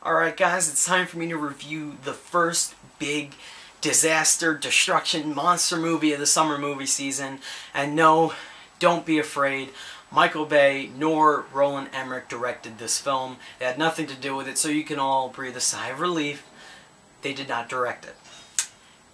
Alright guys, it's time for me to review the first big disaster, destruction, monster movie of the summer movie season. And no, don't be afraid, Michael Bay nor Roland Emmerich directed this film. They had nothing to do with it, so you can all breathe a sigh of relief. They did not direct it.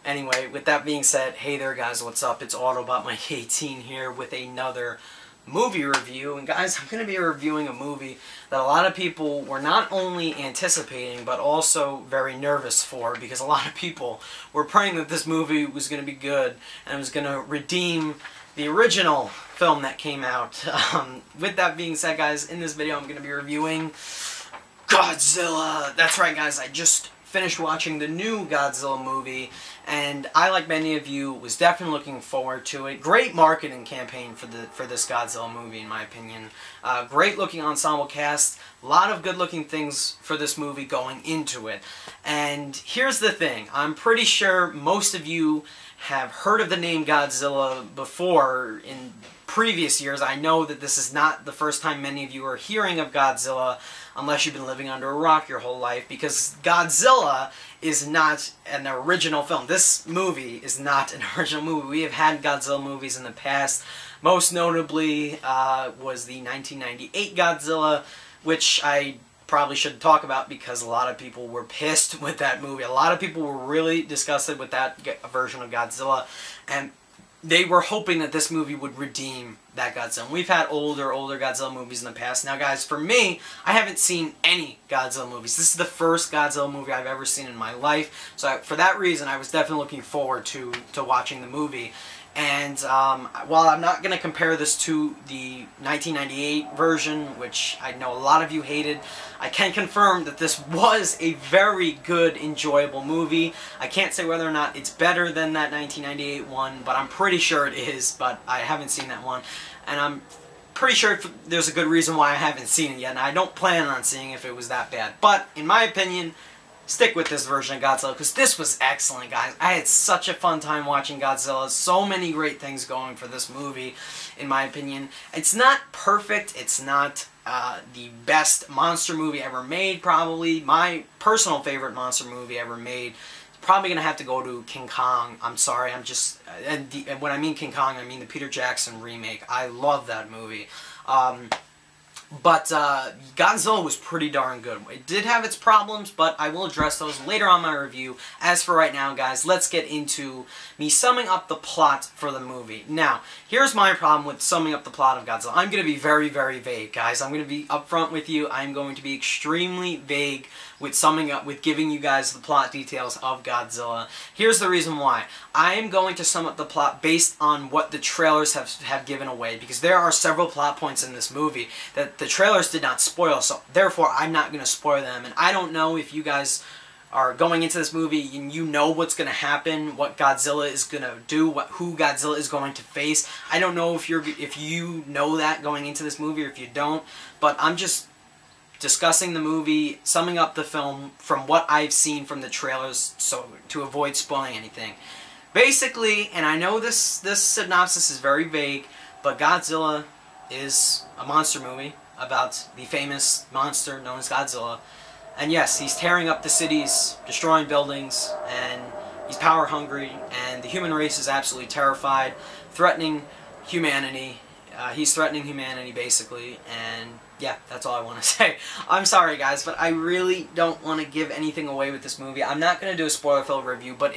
Anyway, with that being said, hey there guys, what's up? It's Autobot Mike 18 here with another movie review. And guys, I'm going to be reviewing a movie that a lot of people were not only anticipating but also very nervous for, because a lot of people were praying that this movie was going to be good and was going to redeem the original film that came out. With that being said guys, in this video I'm going to be reviewing Godzilla. That's right guys, I just finished watching the new Godzilla movie, and I, like many of you, was definitely looking forward to it. Great marketing campaign for this Godzilla movie, in my opinion. Great looking ensemble cast, a lot of good looking things for this movie going into it. And here's the thing, I'm pretty sure most of you have heard of the name Godzilla before in previous years. I know that this is not the first time many of you are hearing of Godzilla, unless you've been living under a rock your whole life, because Godzilla is not an original film. This movie is not an original movie. We have had Godzilla movies in the past. Most notably was the 1998 Godzilla, which I probably should talk about because a lot of people were pissed with that movie. A lot of people were really disgusted with that version of Godzilla, and they were hoping that this movie would redeem that Godzilla. We've had older Godzilla movies in the past. Now guys, for me, I haven't seen any Godzilla movies. This is the first Godzilla movie I've ever seen in my life. So for that reason, I was definitely looking forward to watching the movie. And while I'm not going to compare this to the 1998 version, which I know a lot of you hated, I can confirm that this was a very good, enjoyable movie. I can't say whether or not it's better than that 1998 one, but I'm pretty sure it is, but I haven't seen that one. And I'm pretty sure there's a good reason why I haven't seen it yet, and I don't plan on seeing if it was that bad. But, in my opinion, stick with this version of Godzilla, because this was excellent, guys. I had such a fun time watching Godzilla. So many great things going for this movie, in my opinion. It's not perfect. It's not the best monster movie ever made, probably. My personal favorite monster movie ever made is probably going to have to go to King Kong. I'm sorry, I'm just... And when I mean King Kong, I mean the Peter Jackson remake. I love that movie. But Godzilla was pretty darn good. It did have its problems, but I will address those later on in my review. As for right now, guys, let's get into me summing up the plot for the movie. Now, here's my problem with summing up the plot of Godzilla. I'm going to be very, very vague, guys. I'm going to be upfront with you. I'm going to be extremely vague with summing up, with giving you guys the plot details of Godzilla. Here's the reason why. I am going to sum up the plot based on what the trailers have given away, because there are several plot points in this movie that the trailers did not spoil, so therefore I'm not going to spoil them. And I don't know if you guys are going into this movie and you know what's going to happen, what Godzilla is going to do, who Godzilla is going to face. I don't know if you know that going into this movie or if you don't, but I'm just discussing the movie, summing up the film from what I've seen from the trailers, so to avoid spoiling anything. Basically, and I know this synopsis is very vague, but Godzilla is a monster movie about the famous monster known as Godzilla. And yes, he's tearing up the cities, destroying buildings, and he's power hungry, and the human race is absolutely terrified, threatening humanity. He's threatening humanity, basically, and yeah, that's all I want to say. I'm sorry, guys, but I really don't want to give anything away with this movie. I'm not going to do a spoiler-filled review, but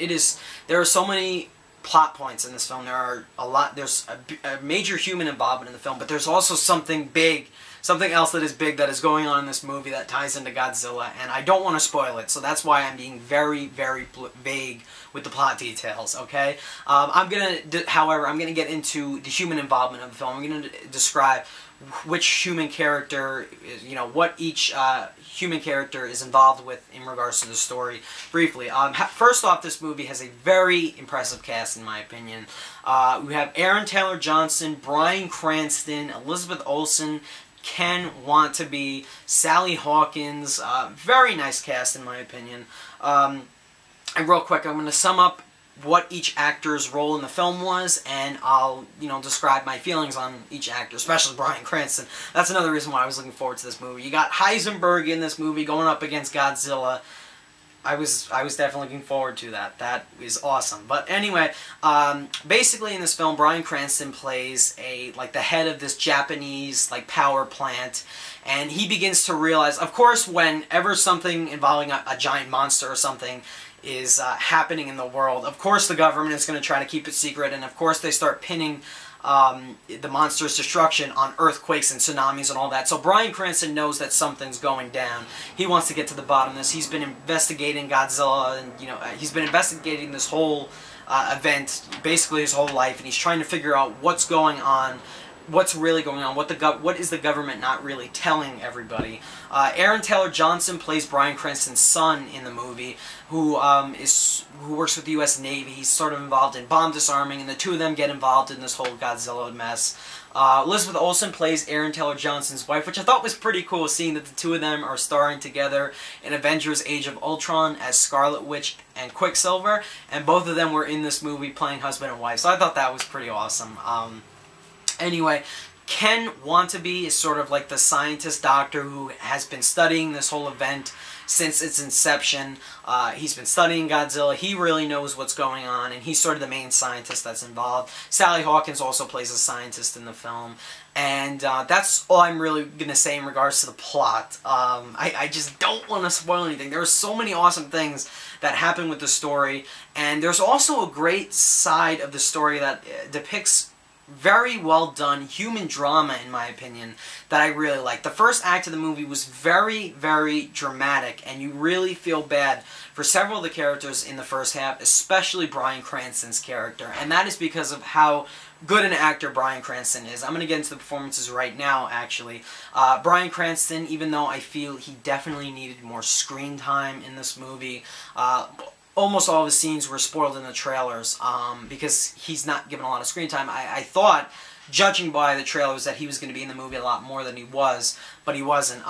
there are so many plot points in this film. There's a major human involvement in the film, but there's also something big, something else that is big that is going on in this movie that ties into Godzilla, and I don't want to spoil it, so that's why I'm being very, very vague with the plot details, okay? However, I'm going to get into the human involvement of the film. I'm going to describe which human character, what each human character is involved with in regards to the story, briefly. First off, this movie has a very impressive cast, in my opinion. We have Aaron Taylor Johnson, Bryan Cranston, Elizabeth Olsen, Ken Watanabe, Sally Hawkins. Very nice cast, in my opinion. And real quick, I'm going to sum up what each actor's role in the film was, and I'll, you know, describe my feelings on each actor, especially Bryan Cranston. That's another reason why I was looking forward to this movie. You got Heisenberg in this movie going up against Godzilla. I was definitely looking forward to that. That is awesome. But anyway, basically in this film, Bryan Cranston plays the head of this Japanese power plant, and he begins to realize, of course, whenever something involving a giant monster or something is happening in the world, of course the government is going to try to keep it secret, and of course they start pinning the monster's destruction on earthquakes and tsunamis and all that. So Bryan Cranston knows that something's going down. He wants to get to the bottom of this. He's been investigating Godzilla, and he's been investigating this whole event basically his whole life, and he's trying to figure out what's going on, what's really going on, what is the government not really telling everybody. Aaron Taylor Johnson plays Bryan Cranston's son in the movie, who works with the U.S. Navy. He's sort of involved in bomb disarming, and the two of them get involved in this whole Godzilla mess. Elizabeth Olsen plays Aaron Taylor Johnson's wife, which I thought was pretty cool, seeing that the two of them are starring together in Avengers Age of Ultron as Scarlet Witch and Quicksilver, and both of them were in this movie playing husband and wife, so I thought that was pretty awesome. Anyway, Ken Watanabe is sort of like the scientist doctor who has been studying this whole event since its inception. He's been studying Godzilla. He really knows what's going on, and he's sort of the main scientist that's involved. Sally Hawkins also plays a scientist in the film. And that's all I'm really going to say in regards to the plot. I just don't want to spoil anything. There are so many awesome things that happen with the story, and there's also a great side of the story that depicts very well done human drama, in my opinion, that I really like. The first act of the movie was very, very dramatic, and you really feel bad for several of the characters in the first half, especially Bryan Cranston's character, and that is because of how good an actor Bryan Cranston is. I'm going to get into the performances right now, actually. Bryan Cranston, even though I feel he definitely needed more screen time in this movie, almost all of his scenes were spoiled in the trailers because he's not given a lot of screen time. I thought, judging by the trailers, that he was going to be in the movie a lot more than he was, but he wasn't.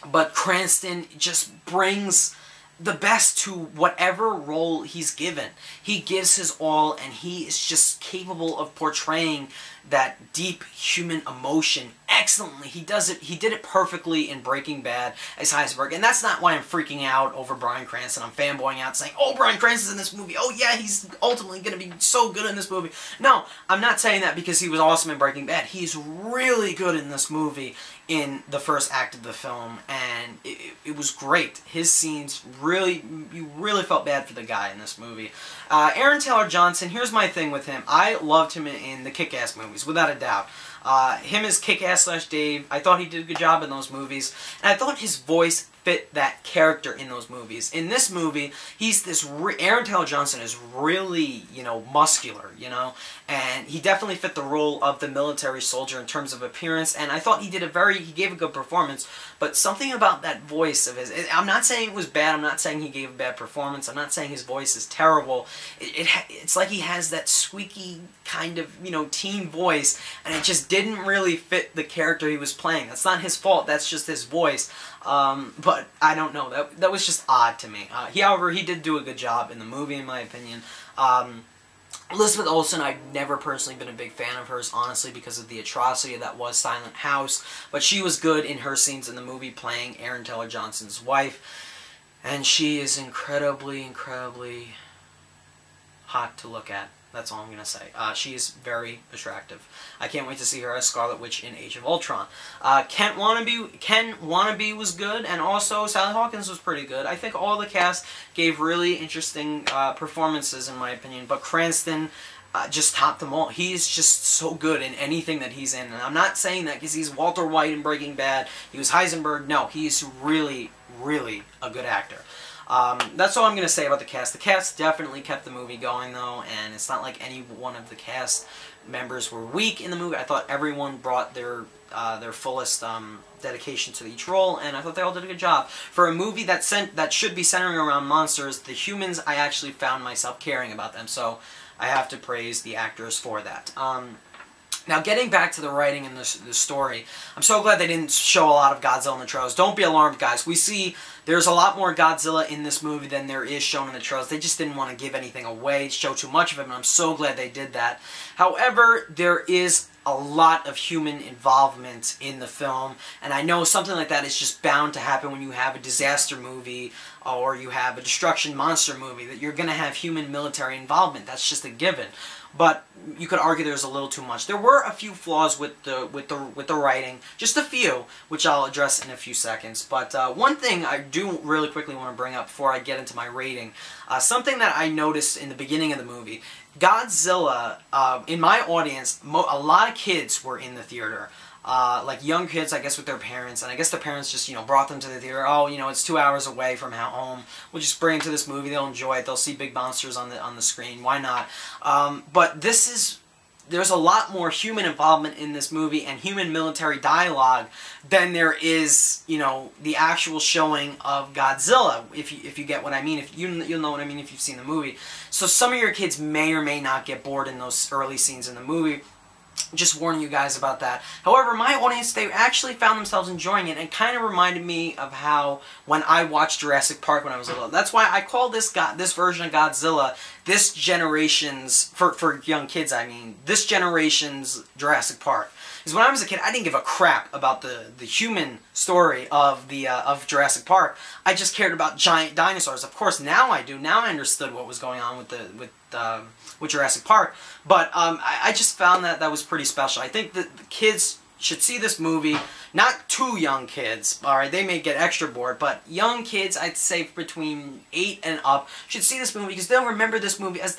But Cranston just brings the best to whatever role he's given. He gives his all, and he is just capable of portraying that deep human emotion excellently. He does it. He did it perfectly in Breaking Bad as Heisenberg, and that's not why I'm freaking out over Bryan Cranston. I'm fanboying out saying, "Oh, Bryan Cranston's in this movie. Oh yeah, he's ultimately going to be so good in this movie." No, I'm not saying that because he was awesome in Breaking Bad. He's really good in this movie in the first act of the film, and it was great. His scenes really, you really felt bad for the guy in this movie. Aaron Taylor Johnson, here's my thing with him. I loved him in the Kick-Ass movies, without a doubt. Him as Kick-Ass / Dave, I thought he did a good job in those movies, and I thought his voice fit that character in those movies. In this movie, he's this, Aaron Taylor Johnson is really, muscular, and he definitely fit the role of the military soldier in terms of appearance, and I thought he gave a good performance, but something about that voice of his, I'm not saying it was bad, I'm not saying he gave a bad performance, I'm not saying his voice is terrible, it's like he has that squeaky kind of, teen voice, and it just didn't really fit the character he was playing. That's not his fault, that's just his voice. But I don't know, that was just odd to me. However, he did do a good job in the movie, in my opinion. Elizabeth Olsen, I've never personally been a big fan of hers, honestly, because of the atrocity that was Silent House, but she was good in her scenes in the movie playing Aaron Taylor Johnson's wife, and she is incredibly, incredibly hot to look at. That's all I'm going to say. She is very attractive. I can't wait to see her as Scarlet Witch in Age of Ultron. Ken Watanabe was good, and also Sally Hawkins was pretty good. I think all the cast gave really interesting performances, in my opinion, but Cranston just topped them all. He's just so good in anything that he's in, and I'm not saying that because he's Walter White in Breaking Bad, he was Heisenberg. No, he's really, really a good actor. That's all I'm going to say about the cast. The cast definitely kept the movie going, though, and it's not like any one of the cast members were weak in the movie. I thought everyone brought their fullest dedication to each role, and I thought they all did a good job. For a movie that should be centering around monsters, the humans, I actually found myself caring about them, so I have to praise the actors for that. Now, getting back to the writing and the story, I'm so glad they didn't show a lot of Godzilla in the trailers. Don't be alarmed, guys. We see there's a lot more Godzilla in this movie than there is shown in the trailers. They just didn't want to give anything away, show too much of him, and I'm so glad they did that. However, there is a lot of human involvement in the film, and I know something like that is just bound to happen when you have a disaster movie or you have a destruction monster movie, that you're going to have human military involvement. That's just a given. But you could argue there's a little too much. There were a few flaws with the writing, just a few, which I'll address in a few seconds. But one thing I do really quickly want to bring up before I get into my rating, something that I noticed in the beginning of the movie, Godzilla, in my audience, a lot of kids were in the theater. Like young kids, I guess, with their parents, and I guess the parents just, brought them to the theater. Oh, it's 2 hours away from home. We'll just bring them to this movie. They'll enjoy it. They'll see big monsters on the screen. Why not? But there's a lot more human involvement in this movie and human military dialogue than there is, the actual showing of Godzilla. If you get what I mean, you'll know what I mean if you've seen the movie. So some of your kids may or may not get bored in those early scenes in the movie. Just warning you guys about that. However, my audience, they actually found themselves enjoying it, and it kind of reminded me of how when I watched Jurassic Park when I was little. That's why I call this version of Godzilla this generation's, for young kids I mean, this generation's Jurassic Park. Because when I was a kid, I didn't give a crap about the human story of Jurassic Park. I just cared about giant dinosaurs. Of course, now I do. Now I understood what was going on with Jurassic Park. But I just found that was pretty special. I think that the kids should see this movie. Not too young kids, alright, they may get extra bored, but young kids, I'd say between 8 and up, should see this movie because they'll remember this movie as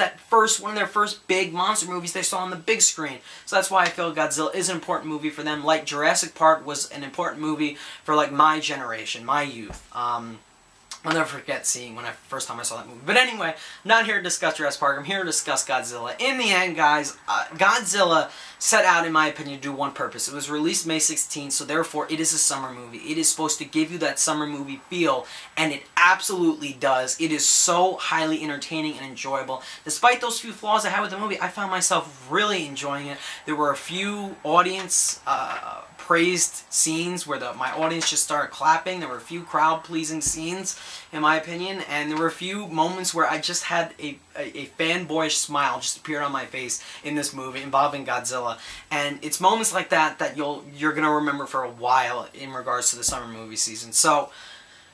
one of their first big monster movies they saw on the big screen. So that's why I feel Godzilla is an important movie for them, like Jurassic Park was an important movie for like my generation, my youth. I'll never forget seeing first time I saw that movie. But anyway, I'm not here to discuss Jurassic Park. I'm here to discuss Godzilla. In the end, guys, Godzilla set out, in my opinion, to do one purpose. It was released May 16th, so therefore it is a summer movie. It is supposed to give you that summer movie feel, and it absolutely does. It is so highly entertaining and enjoyable. Despite those few flaws I had with the movie, I found myself really enjoying it. There were a few audience praised scenes where my audience just started clapping. There were a few crowd-pleasing scenes, in my opinion, and there were a few moments where I just had a fanboyish smile just appeared on my face in this movie involving Godzilla. And it's moments like that you're gonna remember for a while in regards to the summer movie season. So,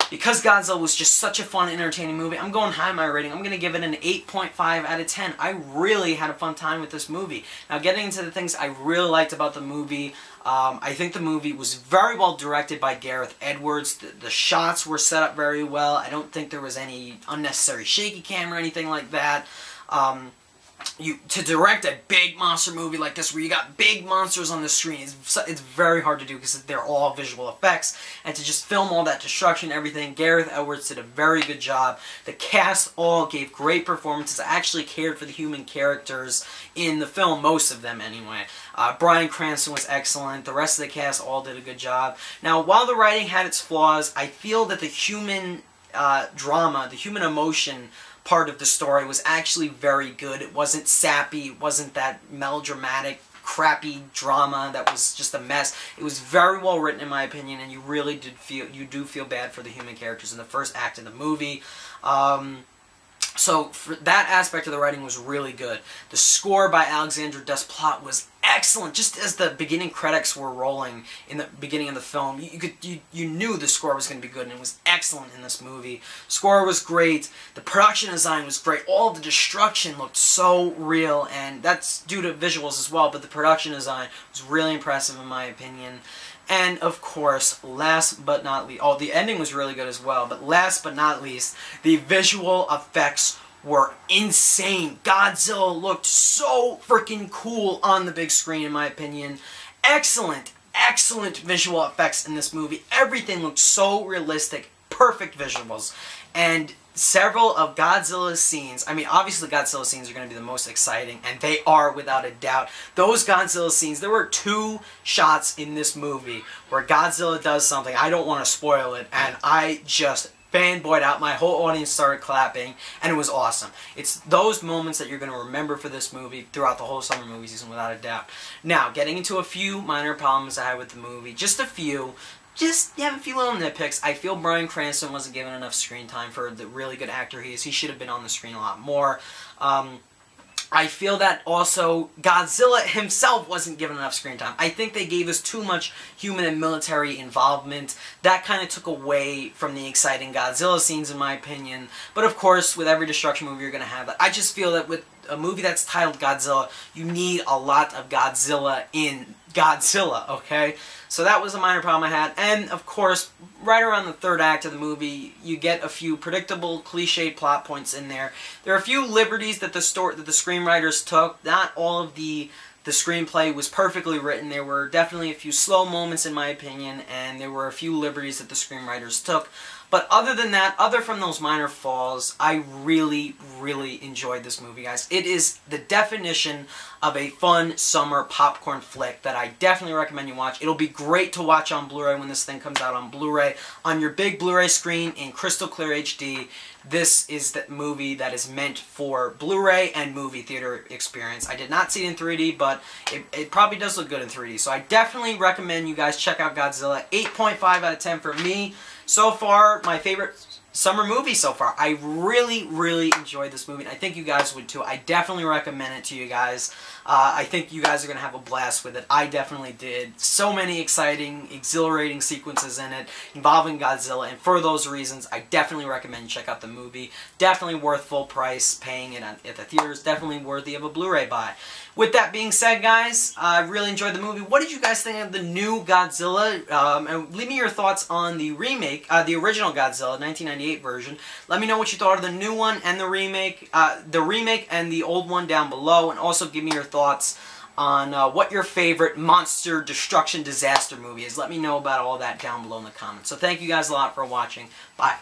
because Godzilla was just such a fun, entertaining movie, I'm going high in my rating. I'm going to give it an 8.5 out of 10. I really had a fun time with this movie. Now, getting into the things I really liked about the movie, I think the movie was very well directed by Gareth Edwards. The shots were set up very well. I don't think there was any unnecessary shaky cam or anything like that. To direct a big monster movie like this where you got big monsters on the screen, it's very hard to do because they're all visual effects, and to just film all that destruction and everything, Gareth Edwards did a very good job. The cast all gave great performances. I actually cared for the human characters in the film, most of them anyway. Bryan Cranston was excellent. The rest of the cast all did a good job. Now, while the writing had its flaws, I feel that the human drama, the human emotion part of the story was actually very good. It wasn't sappy. It wasn't that melodramatic, crappy drama that was just a mess. It was very well written, in my opinion, and you really do feel bad for the human characters in the first act of the movie. So for that aspect of the writing was really good. The score by Alexandre Desplat was excellent. Just as the beginning credits were rolling in the beginning of the film, you knew the score was going to be good, and it was excellent in this movie. Score was great. The production design was great. All the destruction looked so real, and that's due to visuals as well, but the production design was really impressive in my opinion. And, of course, last but not least, oh, the ending was really good as well, but last but not least, the visual effects were insane. Godzilla looked so freaking cool on the big screen, in my opinion. Excellent, excellent visual effects in this movie. Everything looked so realistic, perfect visuals. And several of Godzilla's scenes, I mean, obviously Godzilla scenes are going to be the most exciting, and they are without a doubt. Those Godzilla scenes, there were 2 shots in this movie where Godzilla does something, I don't want to spoil it, and I just fanboyed out. My whole audience started clapping, and it was awesome. It's those moments that you're going to remember for this movie throughout the whole summer movie season, without a doubt. Now, getting into a few minor problems I had with the movie, just a few. Just have a few little nitpicks. I feel Bryan Cranston wasn't given enough screen time for the really good actor he is. He should have been on the screen a lot more. I feel that also Godzilla himself wasn't given enough screen time. I think they gave us too much human and military involvement. That kind of took away from the exciting Godzilla scenes, in my opinion. But of course, with every destruction movie, you're going to have that. I just feel that with a movie that's titled Godzilla, you need a lot of Godzilla in Godzilla, okay? So that was a minor problem I had. And, of course, right around the third act of the movie, you get a few predictable, cliched plot points in there. There are a few liberties that the screenwriters took. Not all of the screenplay was perfectly written. There were definitely a few slow moments, in my opinion, and there were a few liberties that the screenwriters took. But other than that, other from those minor flaws, I really, really enjoyed this movie, guys. It is the definition of a fun summer popcorn flick that I definitely recommend you watch. It'll be great to watch on Blu-ray when this thing comes out on Blu-ray. On your big Blu-ray screen in crystal clear HD, this is the movie that is meant for Blu-ray and movie theater experience. I did not see it in 3D, but it probably does look good in 3D. So I definitely recommend you guys check out Godzilla. 8.5 out of 10 for me. So far, my favorite summer movie so far. I really, really enjoyed this movie, and I think you guys would too. I definitely recommend it to you guys. I think you guys are going to have a blast with it. I definitely did. So many exciting, exhilarating sequences in it involving Godzilla, and for those reasons, I definitely recommend you check out the movie. Definitely worth full price paying it at the theaters. Definitely worthy of a Blu-ray buy. With that being said, guys, I really enjoyed the movie. What did you guys think of the new Godzilla? And leave me your thoughts on the remake, the original Godzilla, 1998 version. Let me know what you thought of the new one and the remake and the old one down below, and also give me your thoughts on what your favorite monster destruction disaster movie is. Let me know about all that down below in the comments. So thank you guys a lot for watching. Bye.